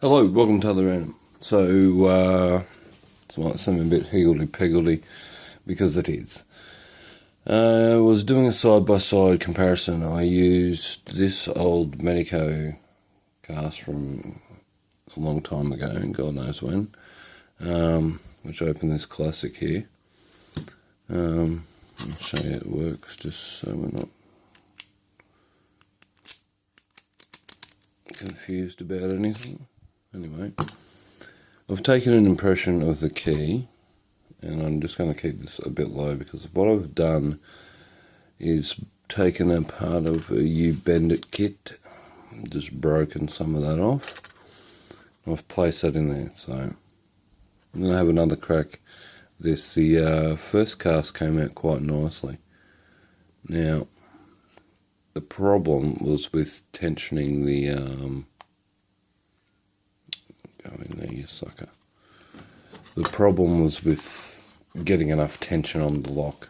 Hello, welcome to Other Random. So, it might seem a bit higgledy-piggledy, because it is. I was doing a side-by-side comparison. I used this old Medeco cast from a long time ago, and God knows when, which opened this classic here. I'll show you it works, just so we're not confused about anything. Anyway, I've taken an impression of the key, and I'm just going to keep this a bit low because what I've done is taken a part of a U-bend it kit, just broken some of that off, and I've placed that in there. So I'm going to have another crack. The first cast came out quite nicely. Now, the problem was with tensioning the go in there, you sucker. The problem was with getting enough tension on the lock,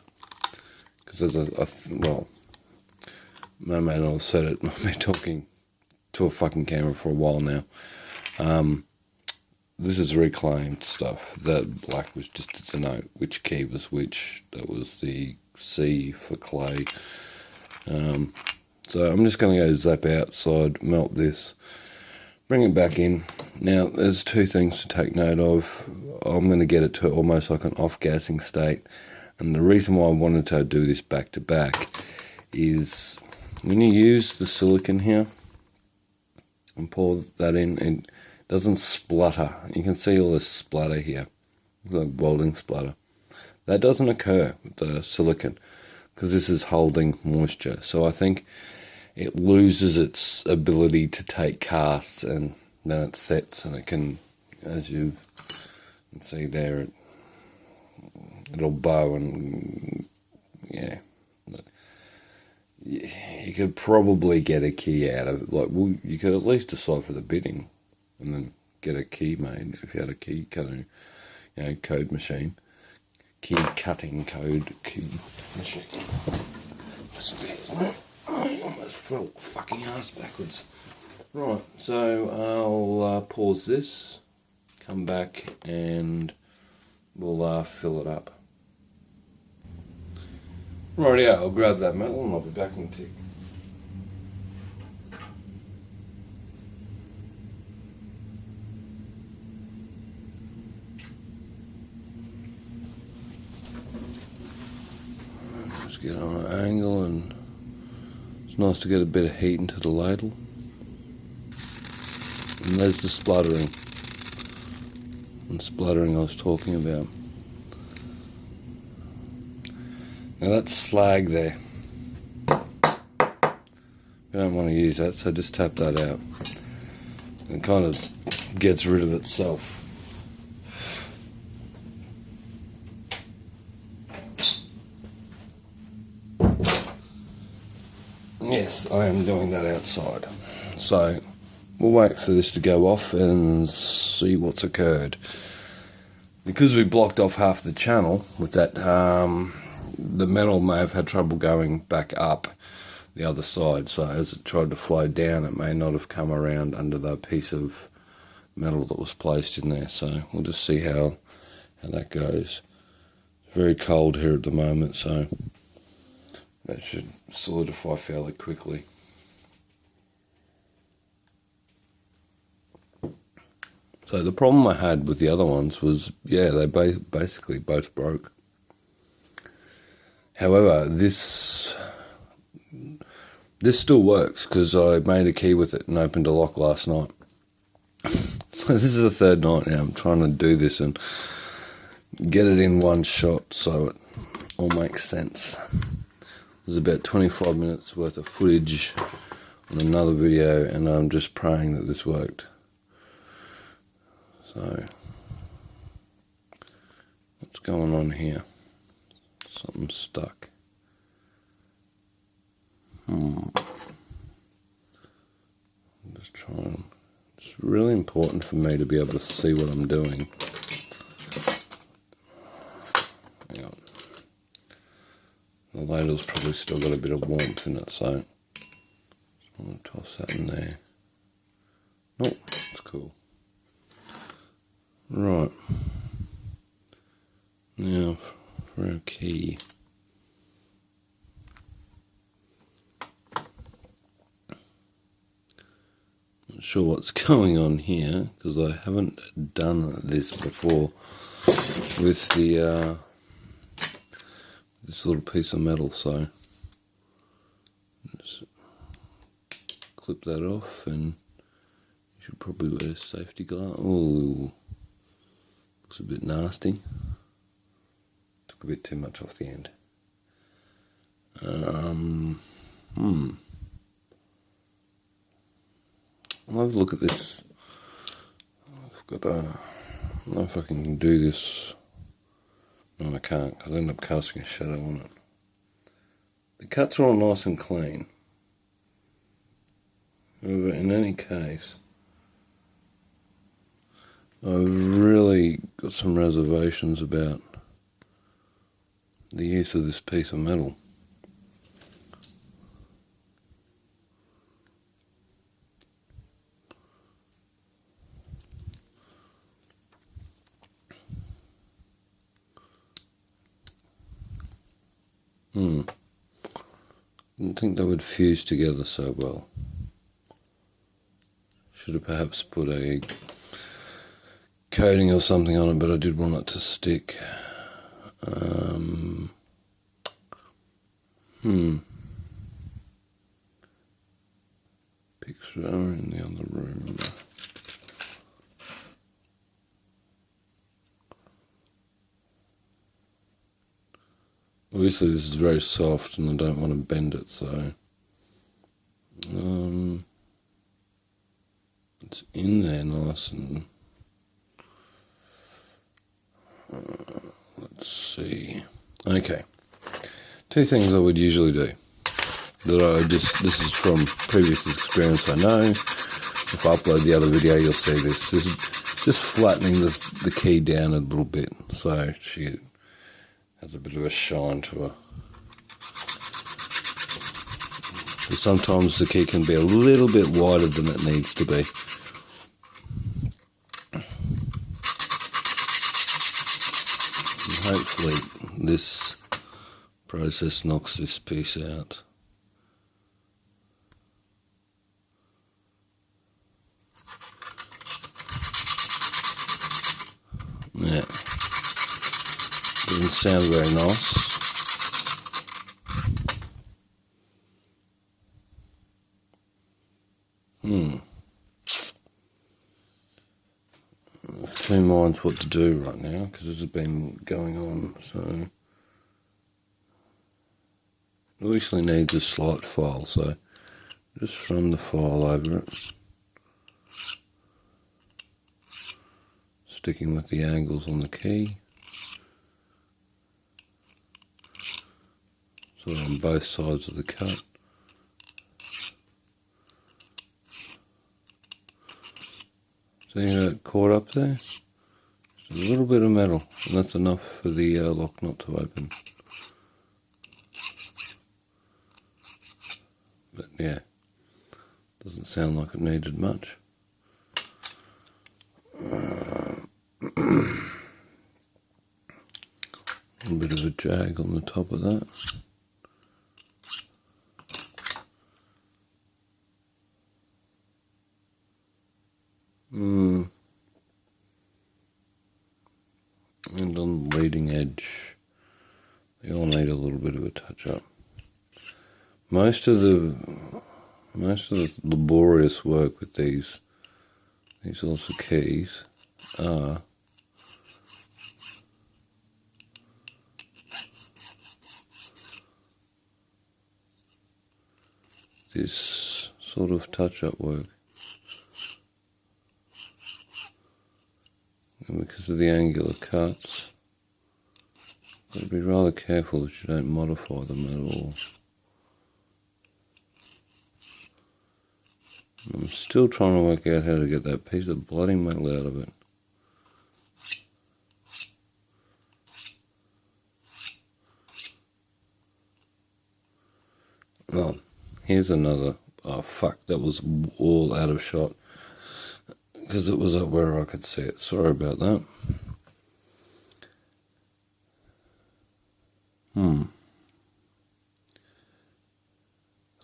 because there's well, my man will said it. I've been talking to a fucking camera for a while now. This is reclaimed stuff. That black was just to denote which key was which. That was the C for clay. So I'm just going to go zap outside, melt this, bring it back in. Now, there's two things to take note of. I'm going to get it to almost like an off-gassing state. And the reason why I wanted to do this back to back is when you use the silicon here and pour that in, it doesn't splutter. You can see all this splatter here, like welding splatter. That doesn't occur with the silicon because this is holding moisture. So I think it loses its ability to take casts, and then it sets, and it can, as you can see there, it'll bow, and yeah, you could probably get a key out of it. Like, well, you could at least decipher the bidding, and then get a key made if you had a key cutting, code machine, key cutting code key machine. I almost fell fucking ass backwards. Right, so I'll pause this, come back, and we'll fill it up. Right, yeah, I'll grab that metal and I'll be back in a tick. Just get on an angle, and it's nice to get a bit of heat into the ladle. And there's the spluttering. And spluttering I was talking about. Now that's slag there. We don't want to use that, so just tap that out. And it kind of gets rid of itself. Yes, I am doing that outside. So we'll wait for this to go off and see what's occurred. Because we blocked off half the channel with that, the metal may have had trouble going back up the other side. So as it tried to flow down, it may not have come around under that piece of metal that was placed in there. So we'll just see how that goes. It's very cold here at the moment, so that should solidify fairly quickly. So the problem I had with the other ones was, yeah, they basically both broke. However, this still works because I made a key with it and opened a lock last night. So this is the third night now I'm trying to do this and get it in one shot so it all makes sense. There's about 25 minutes worth of footage on another video, and I'm just praying that this worked. So, what's going on here? Something's stuck. I'm just trying. It's really important for me to be able to see what I'm doing. Hang on. The ladle's probably still got a bit of warmth in it, so I'm going to toss that in there. Nope, it's cool. Right. Now for our key. Not sure what's going on here because I haven't done this before with the this little piece of metal, so just clip that off, and you should probably wear safety glass. Oh, looks a bit nasty. Took a bit too much off the end. I'll have a look at this. I've got I don't know if I can do this. No, I can't, because I end up casting a shadow on it. The cuts are all nice and clean. However, in any case, I've really got some reservations about the use of this piece of metal. Didn't think they would fuse together so well. Should have perhaps put a coating or something on it, but I did want it to stick. Picture in the other room. Obviously this is very soft and I don't want to bend it, so it's in there nice and let's see. Okay, two things I would usually do that this is from previous experience. I know if I upload the other video you'll see this. Just flattening the key down a little bit so she has a bit of a shine to her. But sometimes the key can be a little bit wider than it needs to be. And hopefully this process knocks this piece out. Yeah. Doesn't sound very nice. I have two minds what to do right now because this has been going on, so it obviously needs a slight file, so just run the file over it, sticking with the angles on the key. Sort of on both sides of the cut. See that cord up there? Just a little bit of metal, and that's enough for the lock nut to open. But yeah, doesn't sound like it needed much. A bit of a jag on the top of that. And on the leading edge, they all need a little bit of a touch up. Most of the laborious work with these sorts of keys are this sort of touch-up work. And because of the angular cuts, you've got to be rather careful that you don't modify them at all. I'm still trying to work out how to get that piece of bloody metal out of it. Here's another. Oh fuck, that was all out of shot. because it was up where I could see it. Sorry about that.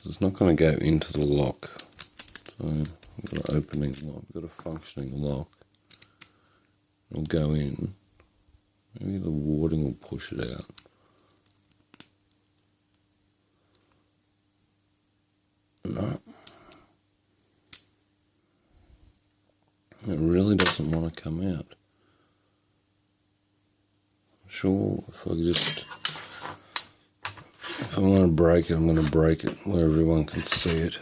It's not going to go into the lock. So I've got an opening lock, I've got a functioning lock. It'll go in. Maybe the warding will push it out. No. It really doesn't want to come out. Sure, if I just... If I want to break it, I'm going to break it where everyone can see it.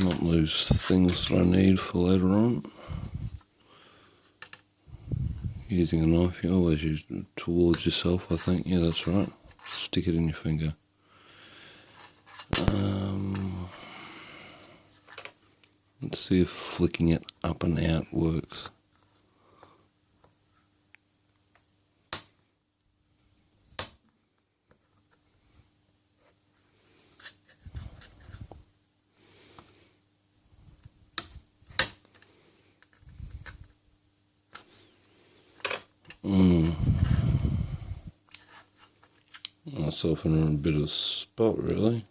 Not lose things that I need for later on. Using a knife, you always use it towards yourself, I think. Yeah, that's right. Stick it in your finger. Let's see if flicking it up and out works. Myself in a bit of a spot, really.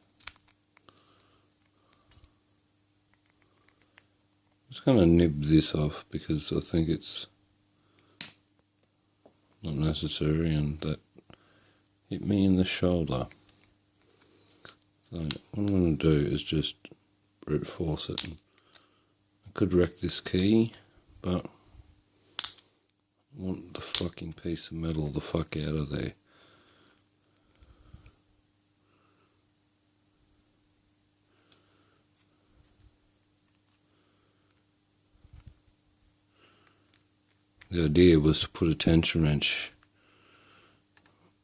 Just going to nib this off because I think it's not necessary, and that hit me in the shoulder. So what I'm going to do is just brute force it. I could wreck this key, but I want the fucking piece of metal the fuck out of there. The idea was to put a tension wrench,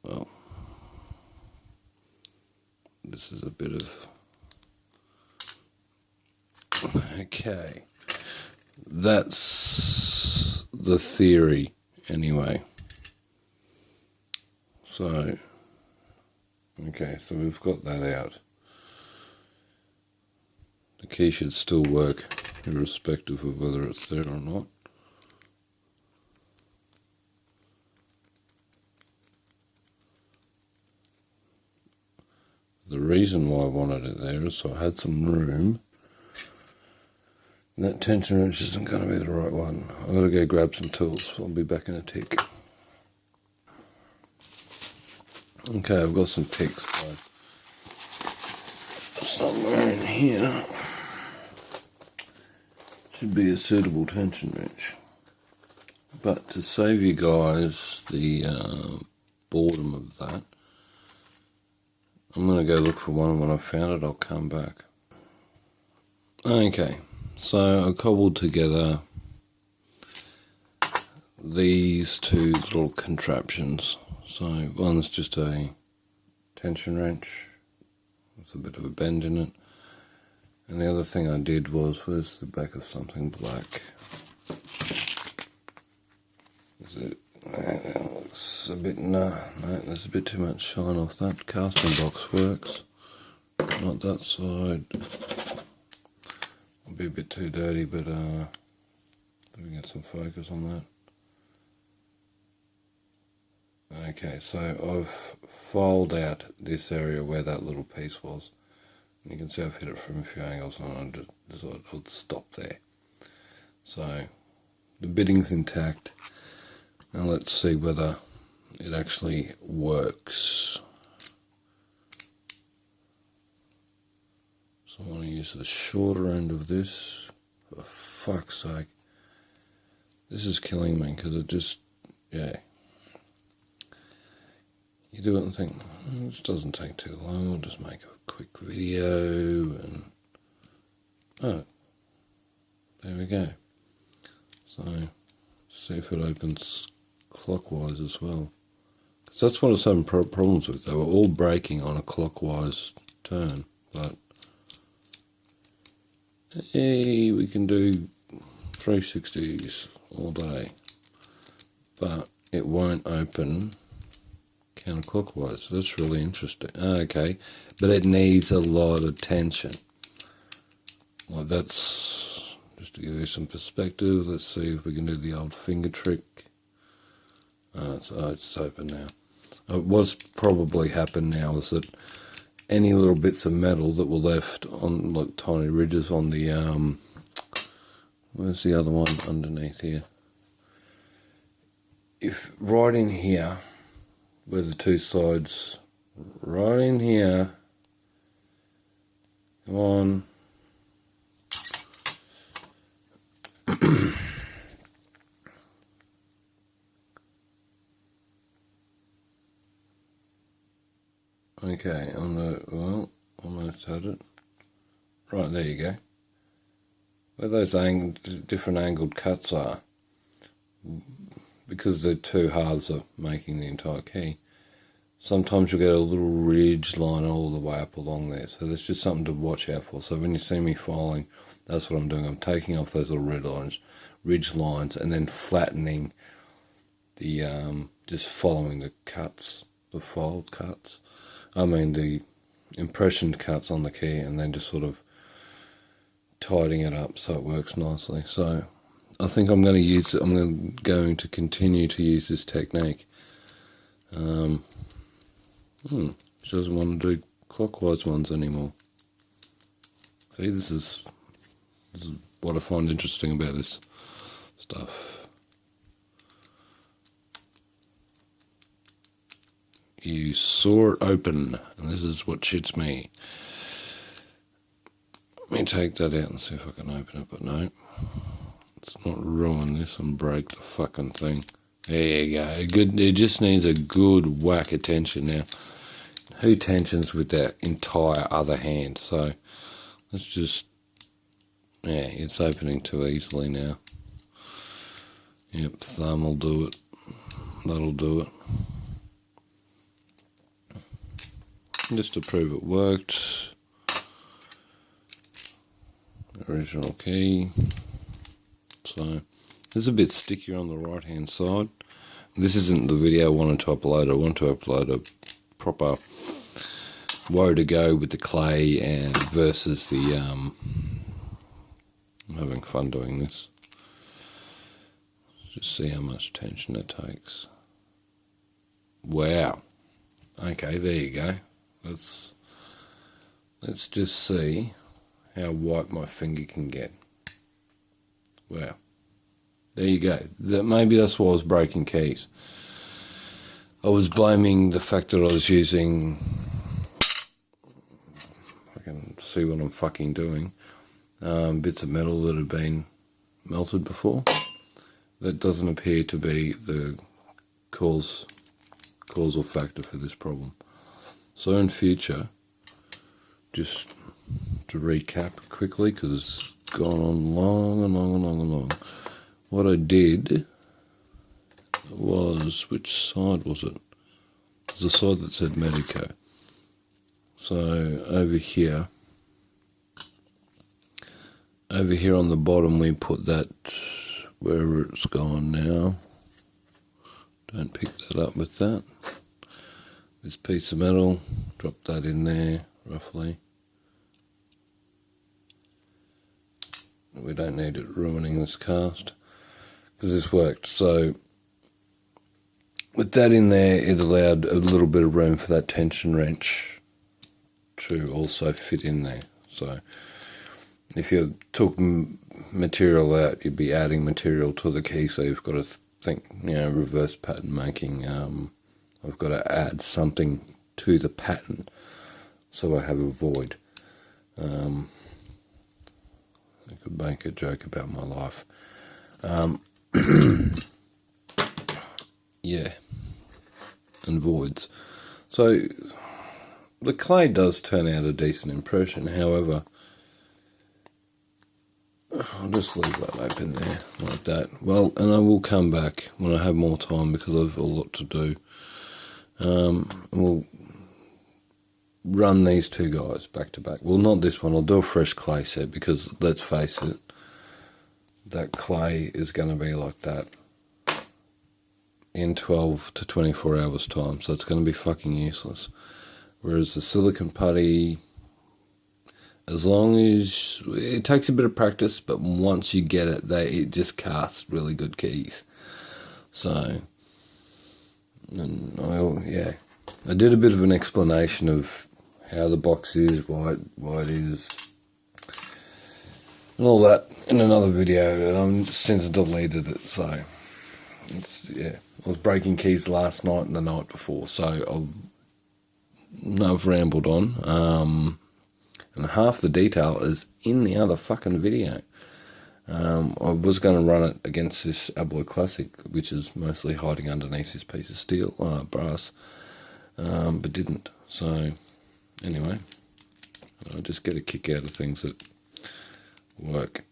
well, this is a bit of, okay, that's the theory anyway. So, okay, so we've got that out. The key should still work irrespective of whether it's there or not. The reason why I wanted it there is so I had some room. And that tension wrench isn't going to be the right one. I've got to go grab some tools. I'll be back in a tick. Okay, I've got some picks. So somewhere in here should be a suitable tension wrench. But to save you guys the boredom of that, I'm going to go look for one, and when I've found it, I'll come back. Okay, so I cobbled together these two little contraptions. So one's just a tension wrench with a bit of a bend in it. And the other thing I did was, where's the back of something black? Is it? That looks a bit, no, there's a bit too much shine off that. Casting box works, not that side. It'll be a bit too dirty, but let me get some focus on that. Okay, so I've filed out this area where that little piece was. And you can see I've hit it from a few angles, and I just decided I'll stop there. So the bitting's intact. Now let's see whether it actually works. So I want to use the shorter end of this. For fuck's sake. This is killing me because it just, yeah. You do it and think, this doesn't take too long, I'll just make a quick video and, oh, there we go. So, see if it opens clockwise as well. Because that's what I was having problems with. They were all breaking on a clockwise turn, but hey, we can do 360s all day, but it won't open counterclockwise. That's really interesting. Okay, but it needs a lot of tension. Like that's just Just to give you some perspective, let's see if we can do the old finger trick. It's open now. What's probably happened now is that any little bits of metal that were left on like tiny ridges on the where's the other one underneath here? If right in here, where the two sides, right in here, come on. Okay, almost had it. Right, there you go. Where those different angled cuts are, because the two halves are making the entire key, sometimes you'll get a little ridge line all the way up along there. So there's just something to watch out for. So when you see me filing, that's what I'm doing. I'm taking off those little ridge lines, and then flattening the, just following the cuts, the fold cuts. I mean the impression cuts on the key, and then just sort of tidying it up so it works nicely. So I think I'm going to continue to use this technique. She doesn't want to do clockwise ones anymore. See, this is what I find interesting about this stuff. You saw it open, and this is what shits me. Let me take that out and see if I can open it, but no. Let's not ruin this and break the fucking thing. There you go. Good. It just needs a good whack of tension now. Who tensions with that entire other hand? So let's just, yeah, it's opening too easily now. Yep, thumb will do it. That'll do it. Just to prove it worked. Original key. So it's a bit stickier on the right hand side. This isn't the video I wanted to upload. I want to upload a proper woe to go with the clay and versus the I'm having fun doing this. Just see how much tension it takes. Wow. Okay, there you go. Let's just see how white my finger can get. Wow. There you go. Maybe that's why I was breaking keys. I was blaming the fact that I was using, I can see what I'm fucking doing, bits of metal that have been melted before. That doesn't appear to be the causal factor for this problem. So in future, just to recap quickly, because it's gone on long and long and long and long. What I did was, which side was it? It was the side that said Medeco. So over here on the bottom we put that, wherever it's gone now. Don't pick that up with that. This piece of metal, drop that in there roughly. We don't need it ruining this cast, because this worked. So with that in there, it allowed a little bit of room for that tension wrench to also fit in there. So if you took material out, you'd be adding material to the key, so you've got to think, reverse pattern making. I've got to add something to the pattern so I have a void. I could make a joke about my life. Yeah, and voids. So the clay does turn out a decent impression. However, I'll just leave that open there like that. Well, and I will come back when I have more time, because I've a lot to do. We'll run these two guys back to back. Well, not this one. I'll do a fresh clay set, because let's face it, that clay is going to be like that in 12 to 24 hours time, so it's going to be fucking useless. Whereas the silicon putty, As long as it takes a bit of practice, but once you get it, it just casts really good keys. So, and I did a bit of an explanation of how the box is, why it is, and all that in another video, and I'm since deleted it. So, I was breaking keys last night and the night before, so I've rambled on. And half the detail is in the other fucking video. I was going to run it against this Medeco Classic, which is mostly hiding underneath this piece of steel, brass, but didn't. So, anyway, I just get a kick out of things that work.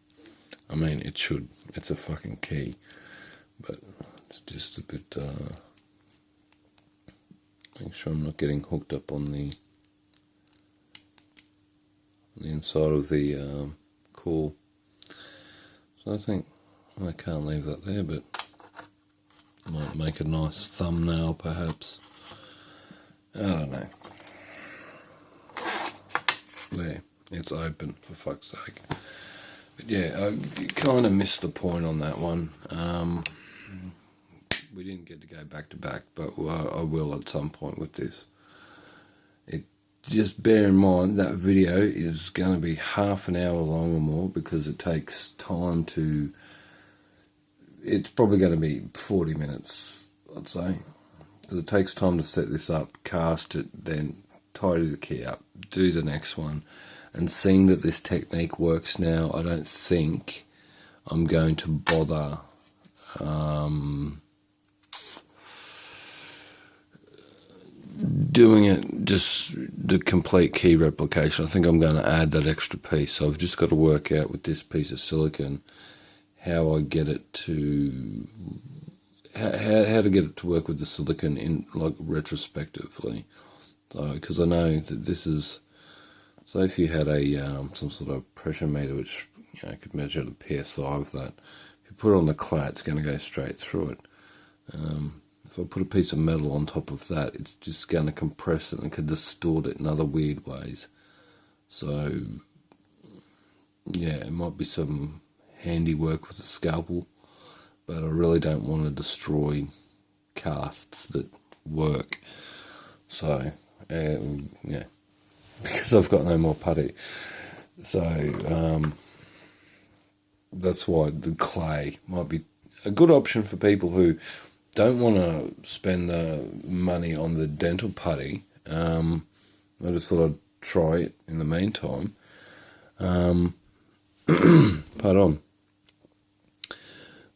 I mean, it should. It's a fucking key. But it's just a bit, make sure I'm not getting hooked up on the inside of the core. So I think I can't leave that there, but might make a nice thumbnail perhaps. I don't know. There, it's open, for fuck's sake. But yeah, I kind of missed the point on that one. We didn't get to go back to back, but I will at some point with this. Just bear in mind that video is going to be half an hour long or more, because it takes time to, it's probably going to be 40 minutes, I'd say, because it takes time to set this up, cast it, then tidy the key up, do the next one. And seeing that this technique works now, I don't think I'm going to bother doing it just the complete key replication. I think I'm going to add that extra piece. So I've just got to work out with this piece of silicon how I get it to how to get it to work with the silicon in like retrospectively. So because I know that this is, so if you had a some sort of pressure meter which could measure the PSI of that, if you put it on the clay, it's going to go straight through it. If I put a piece of metal on top of that, it's just going to compress it and could distort it in other weird ways. So, yeah, it might be some handiwork with a scalpel, but I really don't want to destroy casts that work. So, yeah, because I've got no more putty. So, that's why the clay might be a good option for people who don't want to spend the money on the dental putty. I just thought I'd try it in the meantime. Pardon.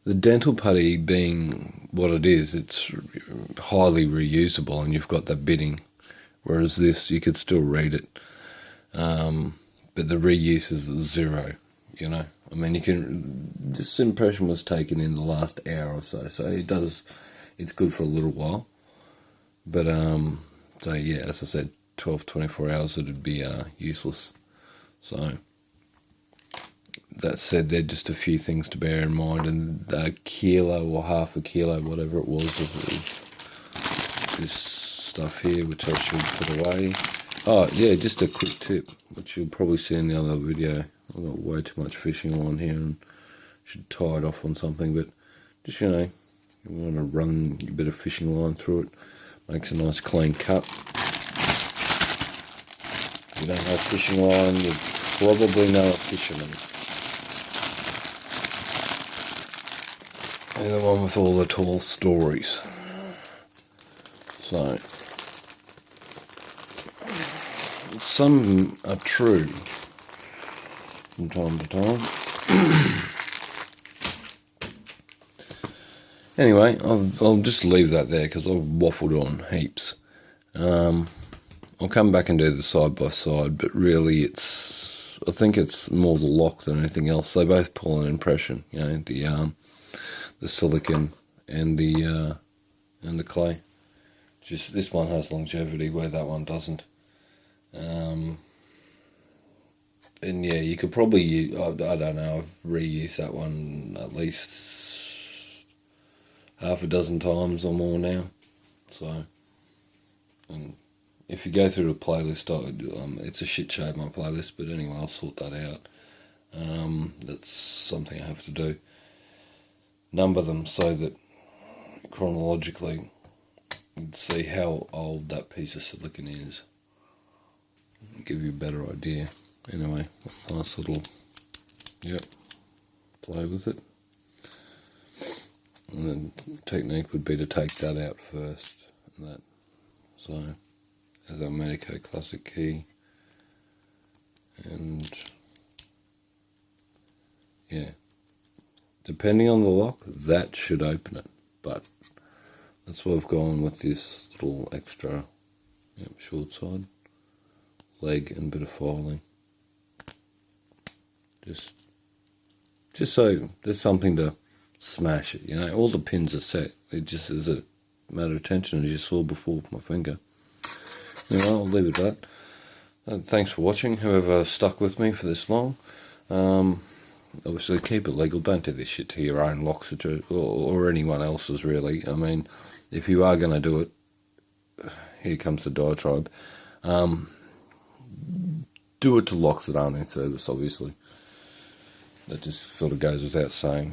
The dental putty being what it is, it's highly reusable and you've got that bitting. Whereas this, you could still read it. But the reuse is zero, I mean, this impression was taken in the last hour or so, so it's good for a little while. But, so yeah, as I said, 12-24 hours it'd be useless. So, that said, they're just a few things to bear in mind, and a kilo or half a kilo, whatever it was, of this stuff here, which I should put away. Oh, yeah, just a quick tip, which you'll probably see in the other video. I've got way too much fishing line here and should tie it off on something, but just, you want to run a bit of fishing line through it. Makes a nice clean cut. If you don't have fishing line, you probably know a fisherman. And the one with all the tall stories. So, some are true from time to time. Anyway, I'll just leave that there because I've waffled on heaps. I'll come back and do the side by side, but really I think it's more the lock than anything else. They both pull an impression, the silicon and the clay. Just this one has longevity where that one doesn't. And yeah, you could probably use, I don't know, I've reused that one at least half a dozen times or more now. So, and if you go through the playlist, it's a shit show, my playlist, but anyway, I'll sort that out. That's something I have to do. Number them so that chronologically you'd see how old that piece of silicon is. Give you a better idea. Anyway, nice little, yep, play with it. And the technique would be to take that out first. And that. So, as our Medeco Classic key. And, yeah. Depending on the lock, that should open it. But, that's why I've gone with this little extra, short side leg and bit of filing. Just so there's something to smash it, all the pins are set. It just is a matter of tension, as you saw before with my finger. Anyway, I'll leave it at that. Thanks for watching, whoever stuck with me for this long. Obviously keep it legal, don't do this shit to your own locks or anyone else's really. I mean, if you are going to do it, here comes the diatribe, do it to locks that aren't in service, obviously. That just sort of goes without saying.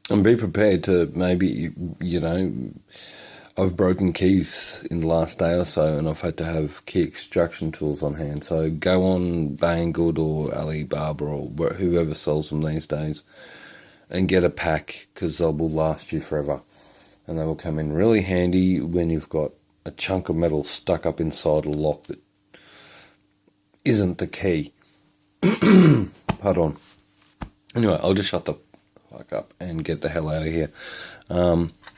And be prepared to maybe, I've broken keys in the last day or so, and I've had to have key extraction tools on hand. So go on Banggood or Alibaba or whoever sells them these days and get a pack, because they will last you forever. And they will come in really handy when you've got a chunk of metal stuck up inside a lock that isn't the key. Pardon. Anyway, I'll just shut the fuck up and get the hell out of here.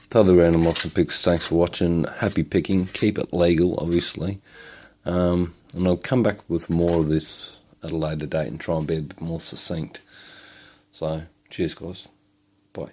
Totally random locks and picks. Thanks for watching. Happy picking. Keep it legal, obviously. And I'll come back with more of this at a later date and try and be a bit more succinct. So, cheers guys. Bye.